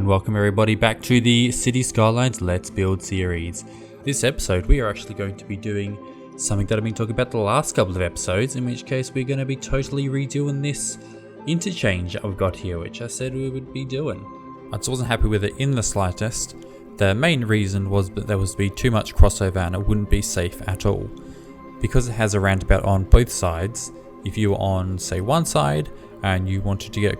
and welcome everybody back to the Cities Skylines Let's Build series. This episode we are actually going to be doing something that I've been talking about the last couple of episodes, in which case we're going to be totally redoing this interchange that we've got here, which I said we would be doing. I just wasn't happy with it in the slightest. The main reason was that there was to be too much crossover and it wouldn't be safe at all. Because it has a roundabout on both sides, if you were on say one side and you wanted to get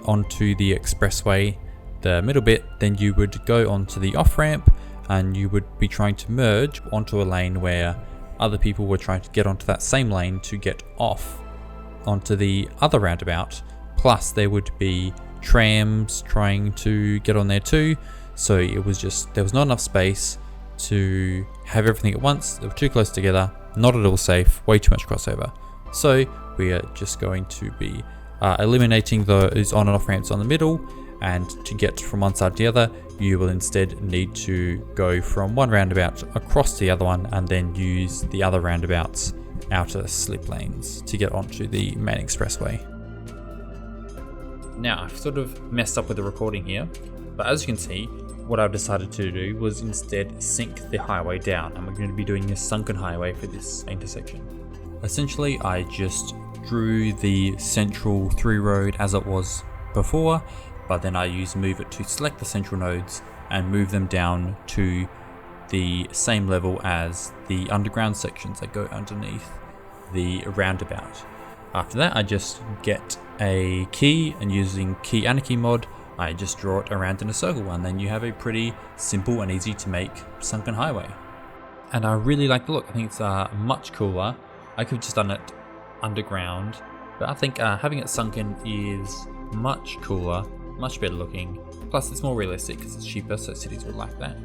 onto the expressway, the middle bit, then you would go onto the off ramp and you would be trying to merge onto a lane where other people were trying to get onto that same lane to get off onto the other roundabout. Plus there would be trams trying to get on there too, so it was just, there was not enough space to have everything at once. They were too close together, not at all safe, way too much crossover. So we are just going to be eliminating those on and off ramps on the middle, and to get from one side to the other you will instead need to go from one roundabout across to the other one and then use the other roundabout's outer slip lanes to get onto the main expressway. Now I've sort of messed up with the recording here, but as you can see, what I've decided to do was instead sink the highway down, and we're going to be doing a sunken highway for this intersection. Essentially I just drew the central through road as it was before, but then I used move it to select the central nodes and move them down to the same level as the underground sections that go underneath the roundabout. After that I just get a key, and using key and a key mod I just draw it around in a circle, and then you have a pretty simple and easy to make sunken highway. And I really like the look. I think it's much cooler. I could have just done it underground, but I think having it sunken is much cooler, much better looking. Plus it's more realistic because it's cheaper, so cities would like that.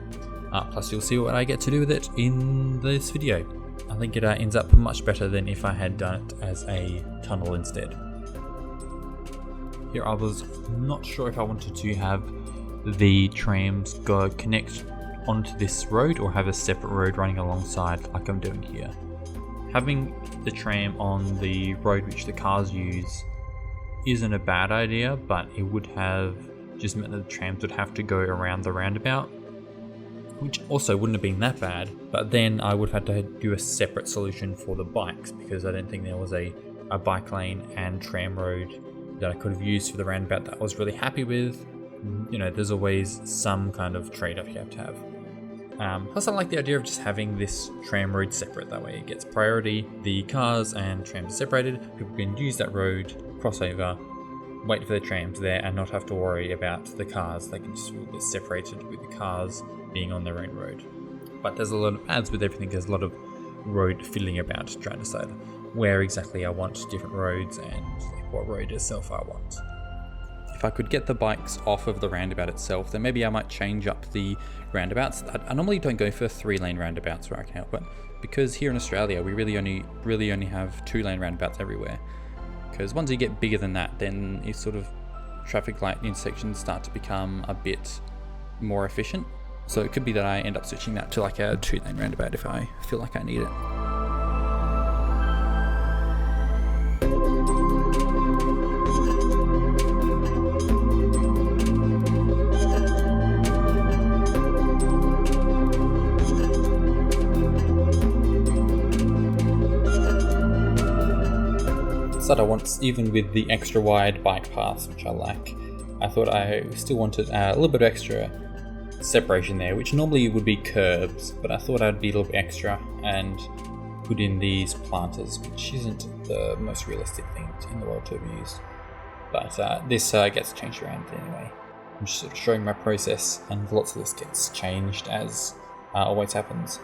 Plus you'll see what I get to do with it in this video. I think it ends up much better than if I had done it as a tunnel instead. Here I was not sure if I wanted to have the trams go connect onto this road or have a separate road running alongside like I'm doing here. Having the tram on the road which the cars use isn't a bad idea, but it would have just meant that the trams would have to go around the roundabout, which also wouldn't have been that bad, but then I would have had to do a separate solution for the bikes, because I don't think there was a bike lane and tram road that I could have used for the roundabout that I was really happy with. You know, there's always some kind of trade-off you have to have. Plus I like the idea of just having this tram road separate, that way it gets priority. The cars and trams are separated, people can use that road, cross over, wait for the trams there and not have to worry about the cars. They can just get separated with the cars being on their own road. But there's a lot of ads with everything, there's a lot of road fiddling about, trying to decide where exactly I want different roads and what road itself I want. If I could get the bikes off of the roundabout itself, then maybe I might change up the roundabouts. I normally don't go for 3-lane roundabouts where I can help it, because here in Australia we really only have 2-lane roundabouts everywhere. Because once you get bigger than that, then it's sort of traffic light intersections start to become a bit more efficient. So it could be that I end up switching that to like a 2-lane roundabout if I feel like I need it. That I want, even with the extra wide bike paths, which I like, I thought I still wanted a little bit of extra separation there, which normally would be curbs, but I thought I'd be a little bit extra and put in these planters, which isn't the most realistic thing in the world to have used. But this gets changed around anyway. I'm just sort of showing my process, and lots of this gets changed as always happens.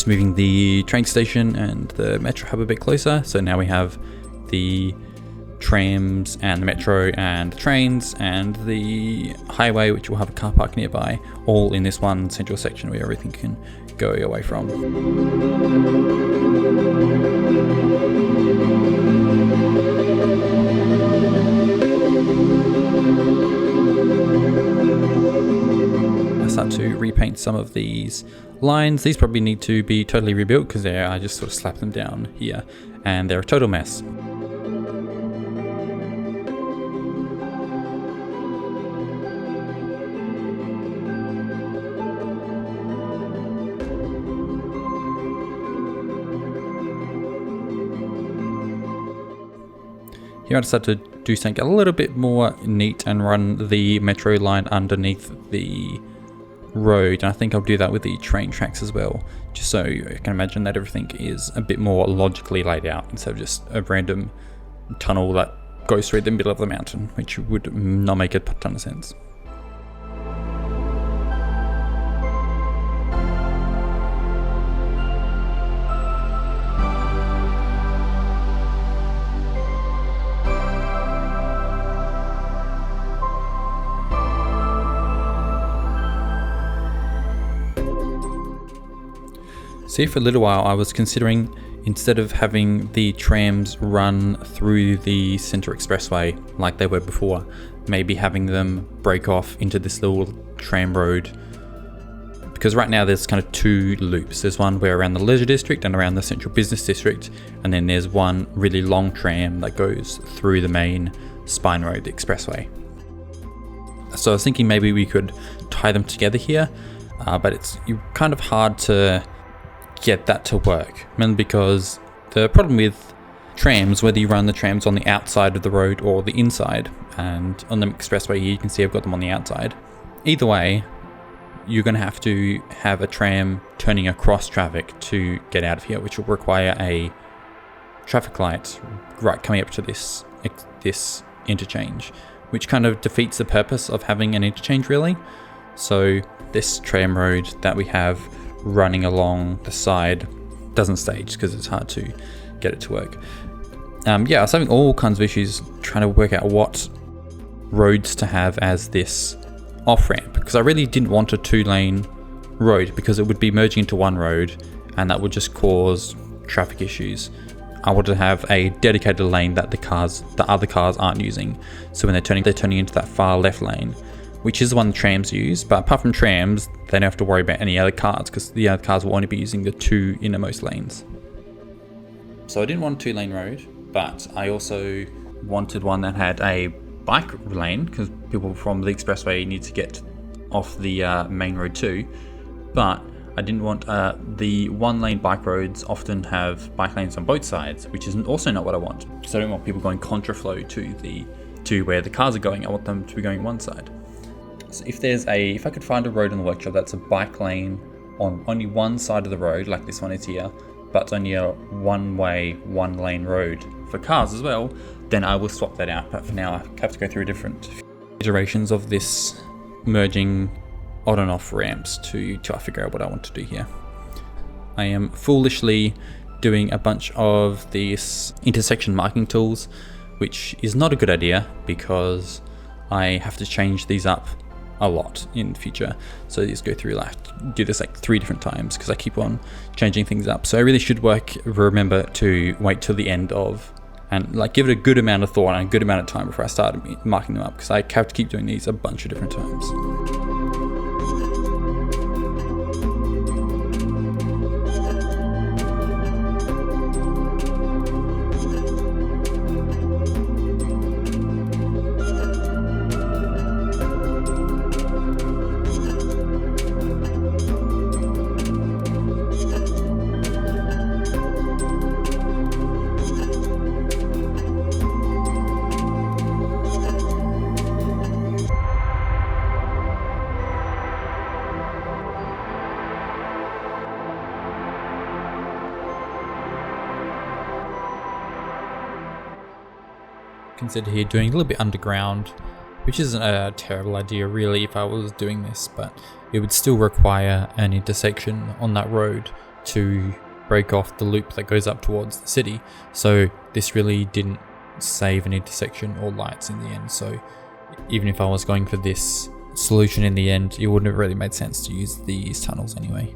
Moving the train station and the metro hub a bit closer, so now we have the trams and the metro and the trains and the highway, which will have a car park nearby, all in this one central section where everything can go away from. I start to repaint some of these lines. These probably need to be totally rebuilt because I just sort of slapped them down here and they're a total mess. Here I decided to do something a little bit more neat and run the metro line underneath the road, and I think I'll do that with the train tracks as well, just so you can imagine that everything is a bit more logically laid out instead of just a random tunnel that goes through the middle of the mountain, which would not make a ton of sense. See, for a little while I was considering, instead of having the trams run through the Centre Expressway like they were before, maybe having them break off into this little tram road. Because right now there's kind of two loops. There's one where around the leisure district and around the central business district, and then there's one really long tram that goes through the main spine road, the expressway. So I was thinking maybe we could tie them together here, but it's kind of hard to get that to work, mainly because the problem with trams, whether you run the trams on the outside of the road or the inside, and on the expressway here you can see I've got them on the outside, either way you're going to have a tram turning across traffic to get out of here, which will require a traffic light right coming up to this interchange, which kind of defeats the purpose of having an interchange really. So this tram road that we have running along the side doesn't stage because it's hard to get it to work. I was having all kinds of issues trying to work out what roads to have as this off-ramp, because I really didn't want a 2-lane road because it would be merging into one road and that would just cause traffic issues. I wanted to have a dedicated lane that the other cars aren't using, so when they're turning into that far left lane, which is the one the trams use. But apart from trams, they don't have to worry about any other cars because the other cars will only be using the 2 innermost lanes. So I didn't want a 2-lane road, but I also wanted one that had a bike lane because people from the expressway need to get off the main road too. But I didn't want the 1-lane bike roads often have bike lanes on both sides, which is also not what I want. So I don't want people going contraflow to where the cars are going. I want them to be going one side. So if I could find a road in the workshop that's a bike lane on only one side of the road, like this one is here, but only a one-way, 1-lane road for cars as well, then I will swap that out. But for now, I have to go through different iterations of this merging on and off ramps to figure out what I want to do here. I am foolishly doing a bunch of these intersection marking tools, which is not a good idea because I have to change these up a lot in future. So just do this like 3 different times because I keep on changing things up. So I really should remember to wait till the end of and give it a good amount of thought and a good amount of time before I start marking them up, because I have to keep doing these a bunch of different times. Consider here doing a little bit underground, which isn't a terrible idea really if I was doing this, but it would still require an intersection on that road to break off the loop that goes up towards the city. So this really didn't save an intersection or lights in the end. So even if I was going for this solution in the end, it wouldn't have really made sense to use these tunnels anyway.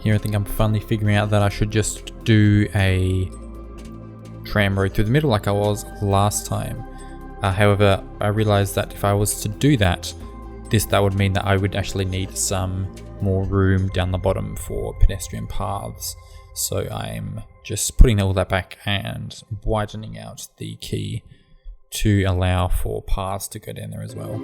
Here I think I'm finally figuring out that I should just do a tram road through the middle like I was last time. However, I realized that if I was to do that, that would mean that I would actually need some more room down the bottom for pedestrian paths. So I'm just putting all that back and widening out the quay to allow for paths to go down there as well.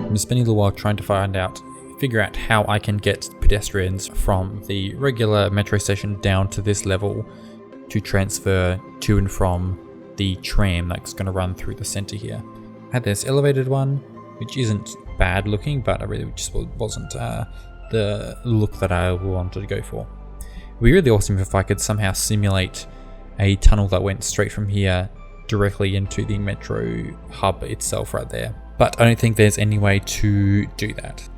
I'm spending a little while trying to figure out how I can get pedestrians from the regular metro station down to this level to transfer to and from the tram that's going to run through the center here. I had this elevated one, which isn't bad looking, but I really just wasn't the look that I wanted to go for. It would be really awesome if I could somehow simulate a tunnel that went straight from here directly into the metro hub itself right there. But I don't think there's any way to do that.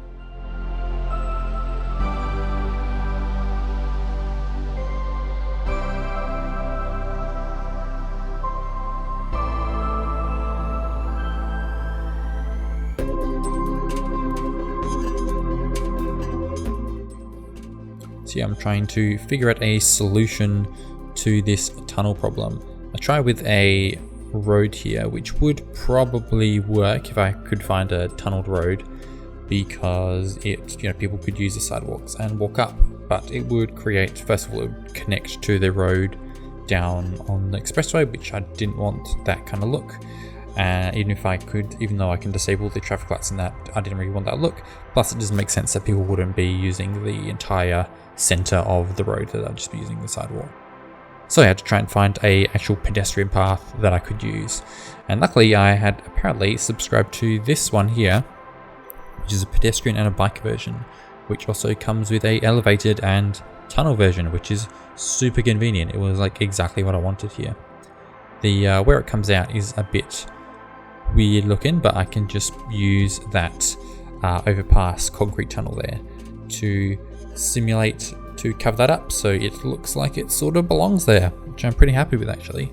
So yeah, I'm trying to figure out a solution to this tunnel problem. I try with a road here, which would probably work if I could find a tunneled road, because people could use the sidewalks and walk up, but it would create, first of all, it would connect to the road down on the expressway, which I didn't want that kind of look. Even though I can disable the traffic lights and that, I didn't really want that look. Plus it doesn't make sense that people wouldn't be using the entire center of the road, that I'd just be using the sidewalk. So I had to try and find a actual pedestrian path that I could use. And luckily I had apparently subscribed to this one here, which is a pedestrian and a bike version, which also comes with a elevated and tunnel version, which is super convenient. It was like exactly what I wanted here. The where it comes out is a bit weird looking, but I can just use that overpass concrete tunnel there to simulate to cover that up, so it looks like it sort of belongs there, which I'm pretty happy with actually.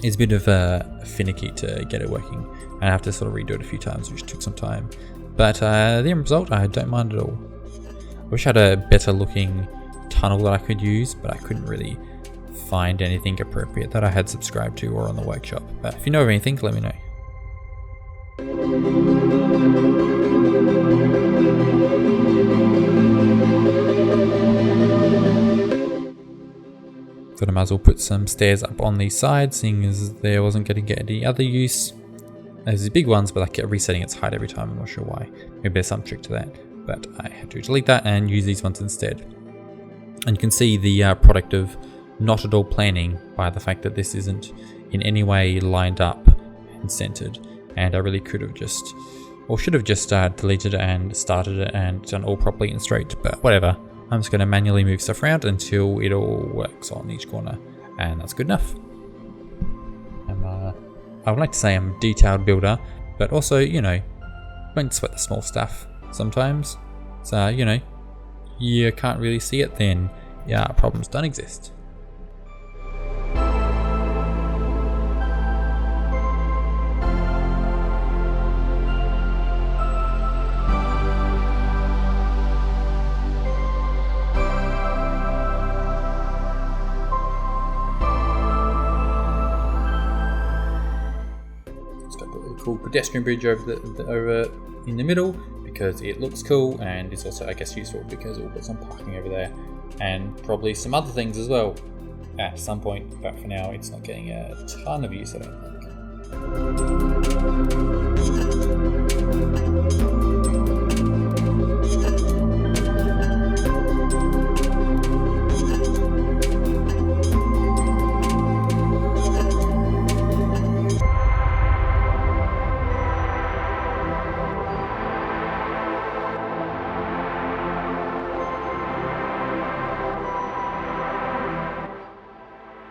It's a bit of finicky to get it working, and I have to sort of redo it a few times, which took some time. But the end result, I don't mind at all. I wish I had a better looking tunnel that I could use, but I couldn't really find anything appropriate that I had subscribed to or on the workshop. But if you know of anything, let me know. Thought I might as well put some stairs up on the side, seeing as there wasn't going to get any other use. There's these big ones, but I kept resetting its height every time. I'm not sure why. Maybe there's some trick to that, but I had to delete that and use these ones instead. And you can see the product of not at all planning by the fact that this isn't in any way lined up and centered. And I really could have just, or should have just deleted it and started it and done all properly and straight, but whatever. I'm just going to manually move stuff around until it all works on each corner, and that's good enough. I would like to say I'm a detailed builder, but also, don't sweat the small stuff sometimes. So, you can't really see it, then yeah, problems don't exist. Cool pedestrian bridge over in the middle because it looks cool, and it's also, I guess, useful because we'll put some parking over there and probably some other things as well at some point, but for now it's not getting a ton of use, I don't think.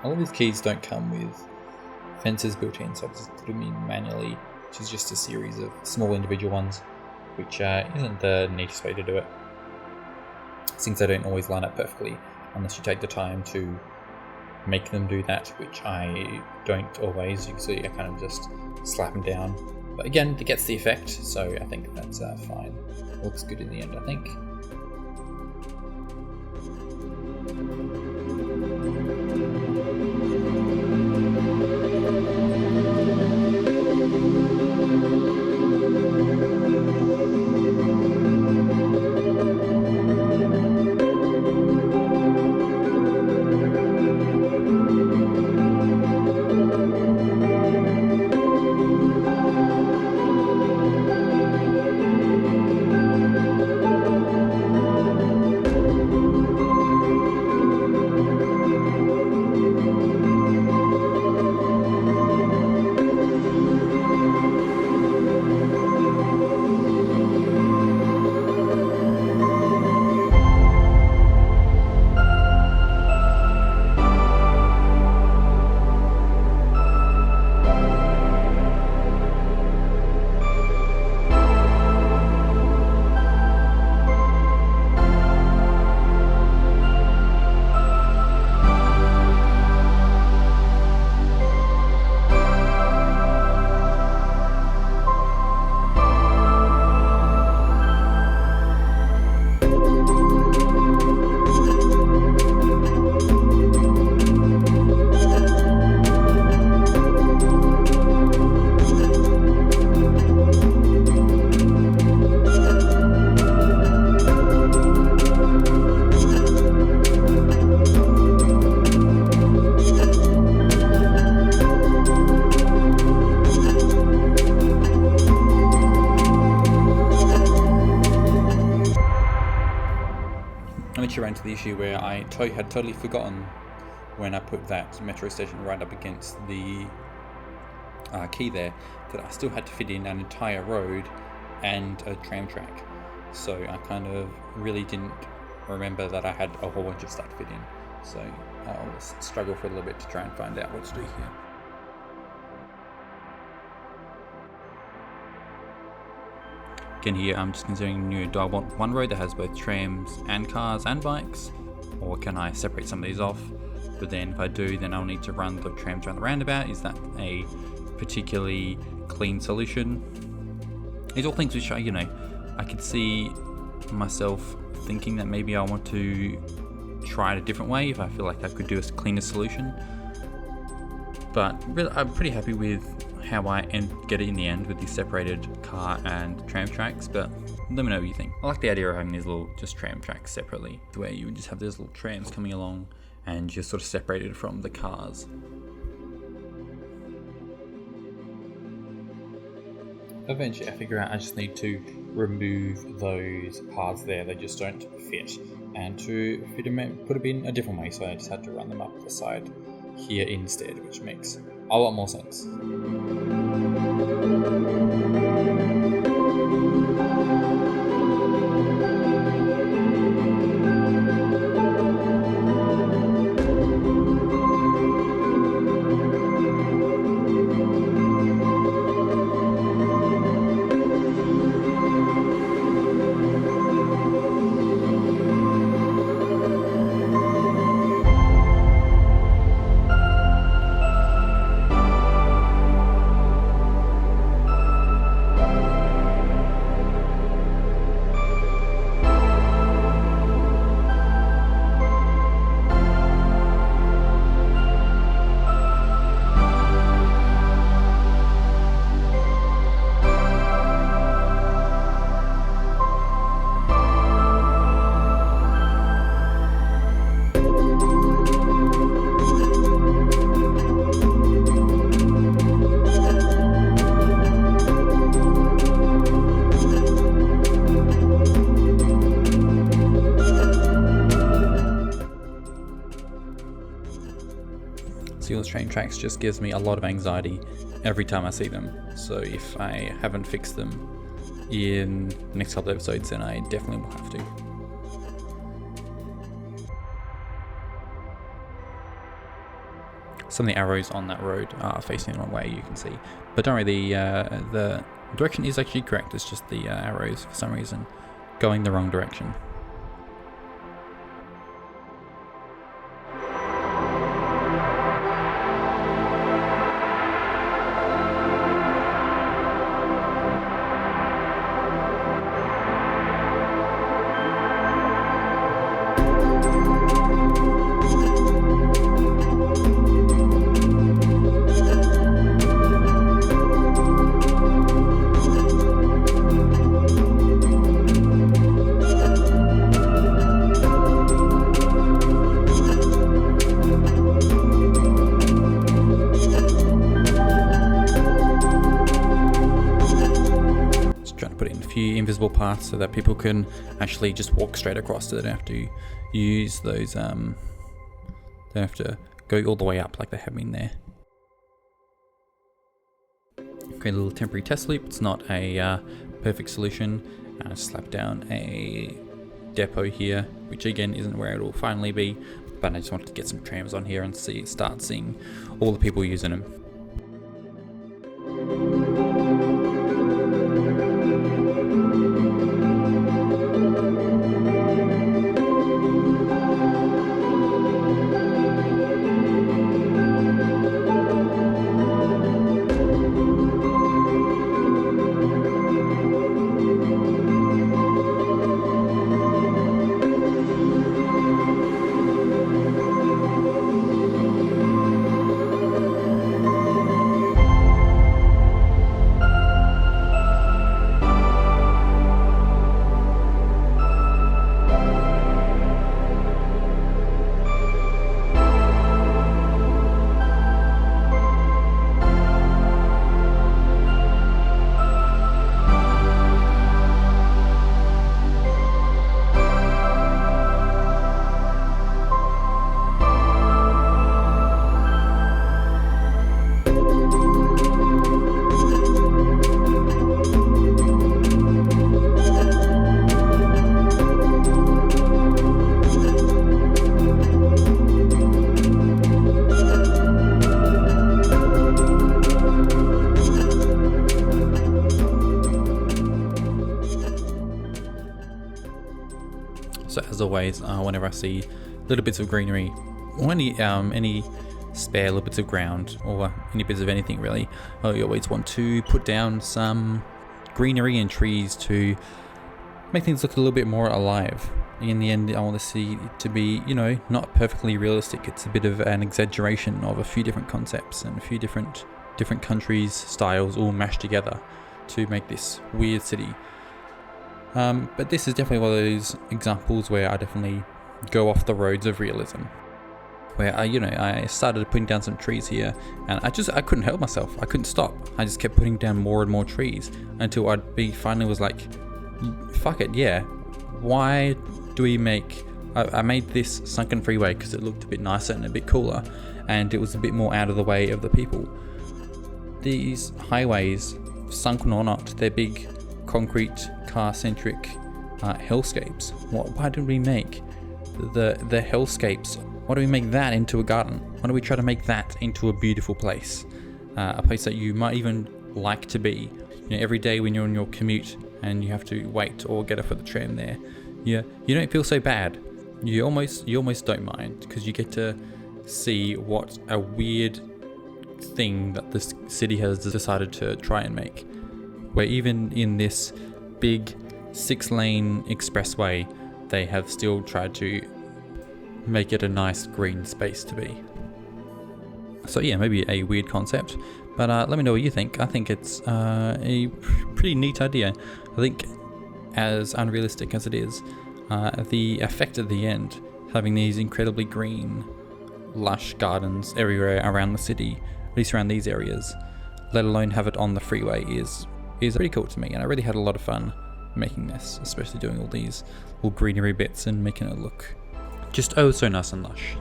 all of these keys don't come with fences built in, so I just put them in manually, which is just a series of small individual ones, which isn't the neatest way to do it, since they don't always line up perfectly unless you take the time to make them do that, which I don't always. Usually I kind of just slap them down, but again, it gets the effect, so I think that's fine. Looks good in the end, I think. Ran into the issue where I had totally forgotten when I put that metro station right up against the quay there that I still had to fit in an entire road and a tram track. So I kind of really didn't remember that I had a whole bunch of stuff to fit in. So I'll struggle for a little bit to try and find out what to do here. Again here, I'm just considering, do I want one road that has both trams and cars and bikes, or can I separate some of these off? But then if I do, then I'll need to run the trams around the roundabout. Is that a particularly clean solution? These are all things which I could see myself thinking that maybe I want to try it a different way if I feel like I could do a cleaner solution. But really, I'm pretty happy with how I get it in the end with the separated car and tram tracks, but let me know what you think. I like the idea of having these little just tram tracks separately, where you would just have those little trams coming along and just sort of separated from the cars. Eventually I figure out I just need to remove those parts there, they just don't fit, and to put them in a different way, so I just had to run them up the side here instead, which makes a lot more sense. Those train tracks just gives me a lot of anxiety every time I see them. So if I haven't fixed them in the next couple of episodes, then I definitely will have to. some of the arrows on that road are facing the wrong way, you can see. But don't worry, the direction is actually correct. It's just the arrows, for some reason, going the wrong direction. Invisible paths so that people can actually just walk straight across, so they don't have to use those they don't have to go all the way up like they have been there. Create a little temporary test loop. It's not a perfect solution. Slap down a depot here, which again isn't where it will finally be, but I just wanted to get some trams on here and start seeing all the people using them. So as always, whenever I see little bits of greenery or any spare little bits of ground or any bits of anything really, I always want to put down some greenery and trees to make things look a little bit more alive. In the end, I want to see it to be, not perfectly realistic. It's a bit of an exaggeration of a few different concepts and a few different countries' styles all mashed together to make this weird city. But this is definitely one of those examples where I definitely go off the roads of realism. Where I started putting down some trees here, and I couldn't help myself. I couldn't stop. I just kept putting down more and more trees until finally was like, fuck it, yeah. Why do we I made this Sunken Freeway because it looked a bit nicer and a bit cooler, and it was a bit more out of the way of the people. These highways, sunken or not, they're big, concrete, car-centric hellscapes. Why did we make the hellscapes? Why do we make that into a garden? Why do we try to make that into a beautiful place? A place that you might even like to be. Every day when you're on your commute and you have to wait or get off at the tram there, you don't feel so bad. You almost don't mind, because you get to see what a weird thing that this city has decided to try and make. Where even in this big 6-lane expressway, they have still tried to make it a nice green space to be. So yeah, maybe a weird concept, but let me know what you think. I think it's a pretty neat idea. I think, as unrealistic as it is, the effect at the end, having these incredibly green, lush gardens everywhere around the city, at least around these areas, let alone have it on the freeway, is pretty cool to me, and I really had a lot of fun making this, especially doing all these little greenery bits and making it look just oh so nice and lush.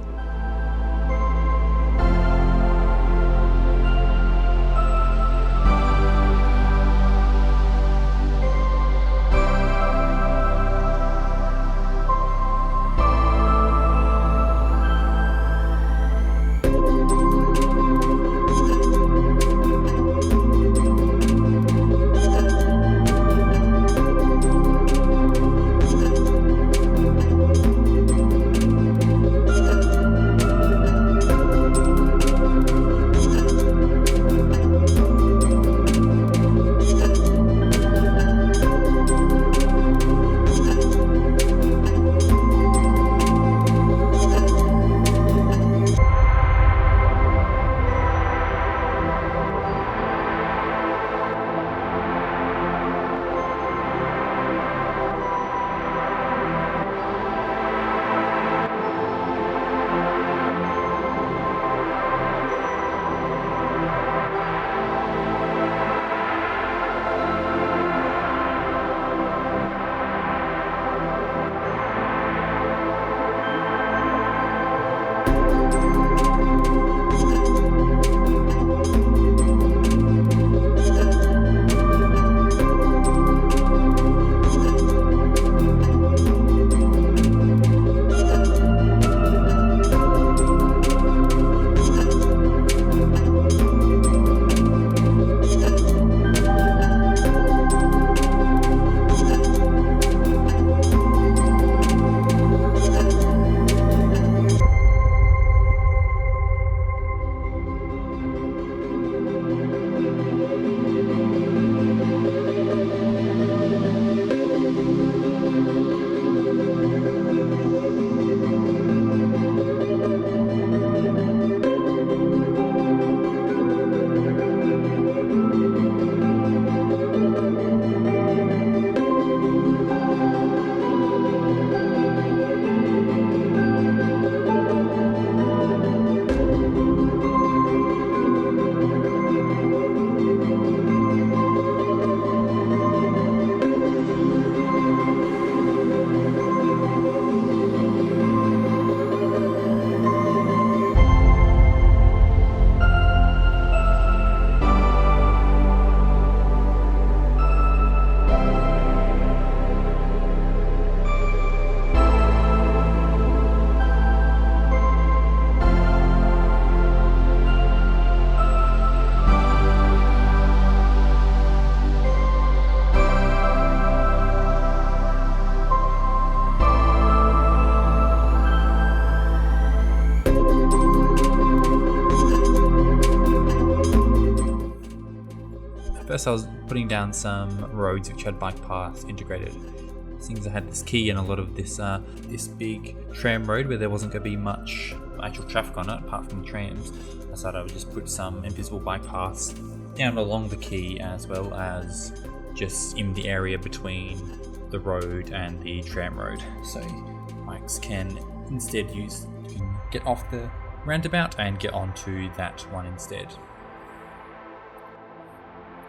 first I was putting down some roads which had bike paths integrated. Things I had this key and a lot of this this big tram road where there wasn't going to be much actual traffic on it apart from the trams. I decided I would just put some invisible bike paths down along the key as well as just in the area between the road and the tram road, so bikes can instead get off the roundabout and get onto that one instead.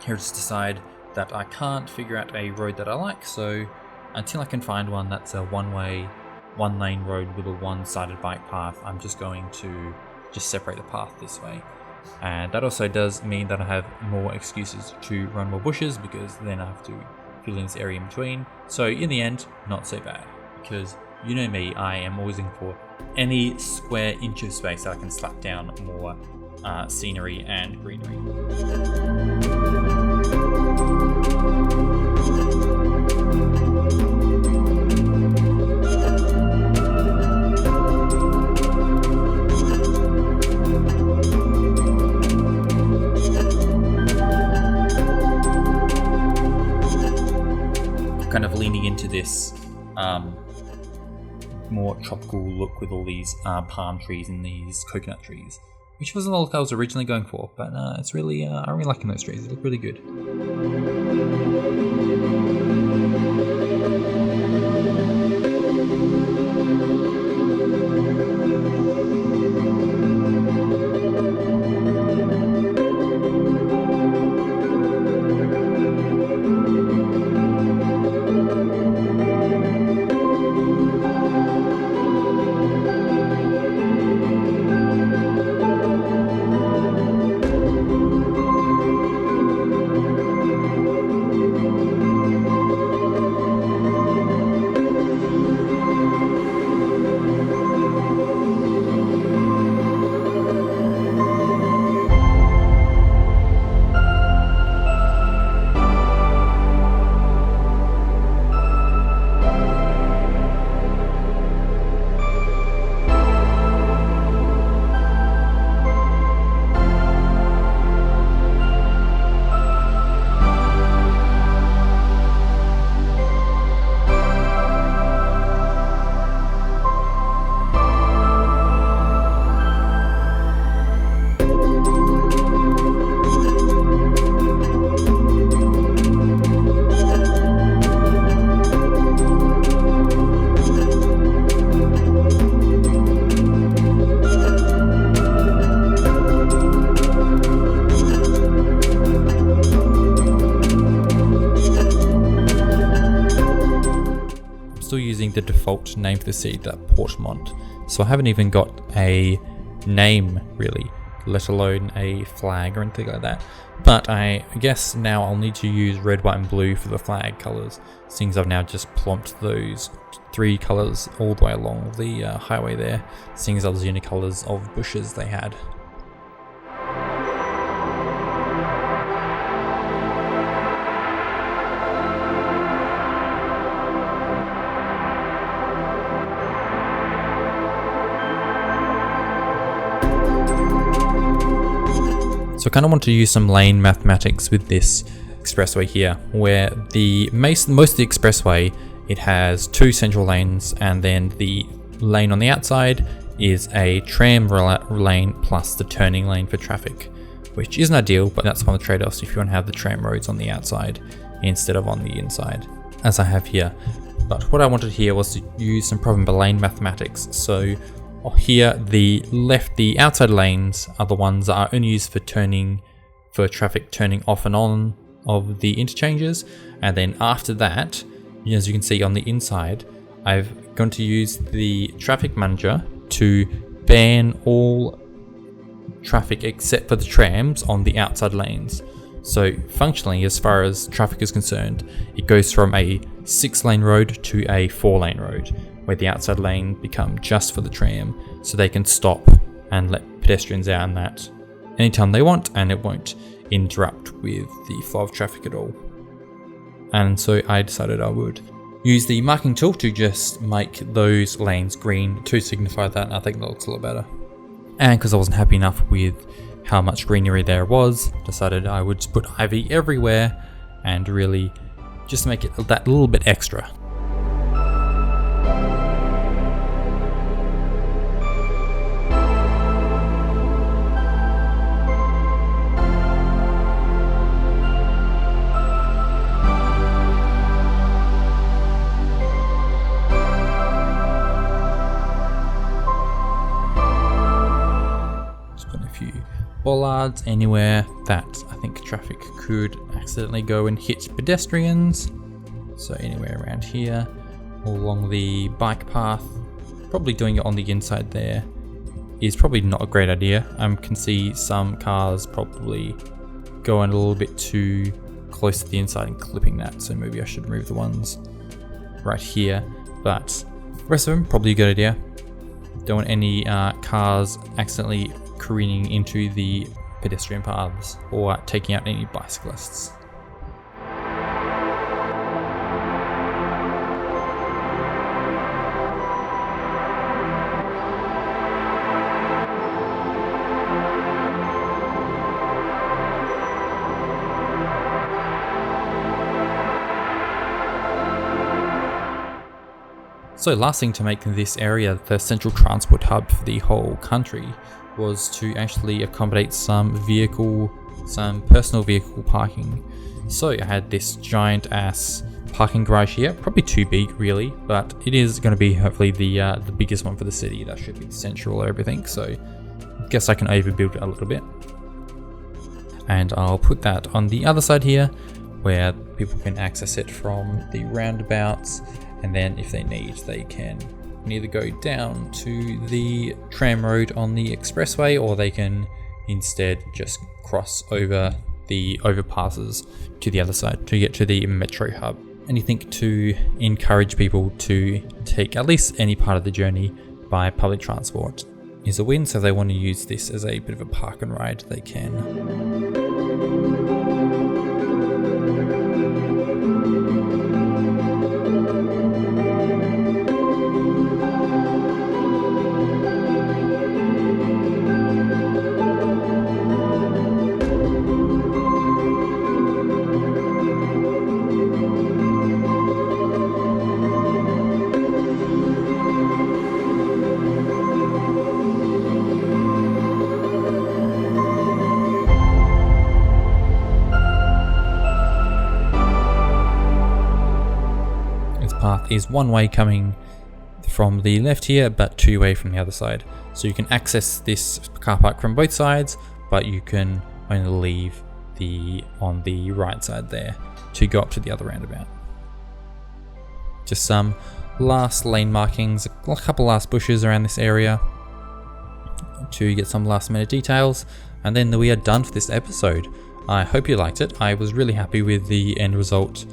Here I just decide that I can't figure out a road that I like, so until I can find one that's a one-way, one-lane road with a one-sided bike path, I'm just going to just separate the path this way. And that also does mean that I have more excuses to run more bushes, because then I have to fill in this area in between. So in the end, not so bad, because you know me, I am always looking for any square inch of space that I can slap down more scenery and greenery. Kind of leaning into this more tropical look with all these palm trees and these coconut trees, which wasn't the look I was originally going for, but it's really I'm really liking those trees. They look really good. Using the default name for the city, that Portmont, so I haven't even got a name really, let alone a flag or anything like that. But I guess now I'll need to use red, white and blue for the flag colours, since I've now just plonked those three colours all the way along the highway there, seeing as those the only colours of bushes they had. So I kind of want to use some lane mathematics with this expressway here, where most of the expressway, it has two central lanes, and then the lane on the outside is a tram lane plus the turning lane for traffic, which isn't ideal, but that's one of the trade-offs if you want to have the tram roads on the outside instead of on the inside, as I have here. But what I wanted here was to use some proper lane mathematics. So here, the outside lanes are the ones that are only used for traffic turning off and on of the interchanges. And then after that, as you can see on the inside, I've going to use the traffic manager to ban all traffic except for the trams on the outside lanes. So functionally, as far as traffic is concerned, it goes from a 6-lane road to a 4-lane road, where the outside lane become just for the tram, so they can stop and let pedestrians out in that anytime they want, and it won't interrupt with the flow of traffic at all. And so I decided I would use the marking tool to just make those lanes green to signify that, and I think that looks a lot better. And because I wasn't happy enough with how much greenery there was, decided I would put ivy everywhere and really just make it that little bit extra. Bollards anywhere that I think traffic could accidentally go and hit pedestrians. So anywhere around here, along the bike path, probably doing it on the inside there is probably not a great idea. I can see some cars probably going a little bit too close to the inside and clipping that, so maybe I should remove the ones right here. But the rest of them, probably a good idea. Don't want any cars accidentally careening into the pedestrian paths or taking out any bicyclists. So last thing to make this area the central transport hub for the whole country was to actually accommodate some personal vehicle parking. So I had this giant ass parking garage here, probably too big really, but it is going to be hopefully the biggest one for the city. That should be central everything, so I guess I can overbuild it a little bit. And I'll put that on the other side here where people can access it from the roundabouts, and then if they need, they can either go down to the tram road on the expressway, or they can instead just cross over the overpasses to the other side to get to the metro hub. Anything to encourage people to take at least any part of the journey by public transport is a win, so if they want to use this as a bit of a park and ride, they can. Path is one way coming from the left here, but two way from the other side. So you can access this car park from both sides, but you can only leave on the right side there to go up to the other roundabout. Just some last lane markings, a couple last bushes around this area to get some last minute details, and then we are done for this episode. I hope you liked it. I was really happy with the end result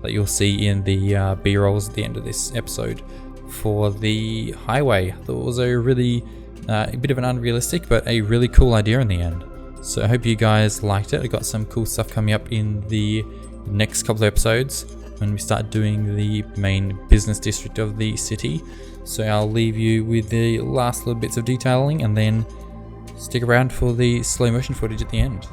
that you'll see in the B-rolls at the end of this episode for the highway. I thought it was a really a bit of an unrealistic but a really cool idea in the end. So I hope you guys liked it. I got some cool stuff coming up in the next couple of episodes when we start doing the main business district of the city. So I'll leave you with the last little bits of detailing and then stick around for the slow motion footage at the end.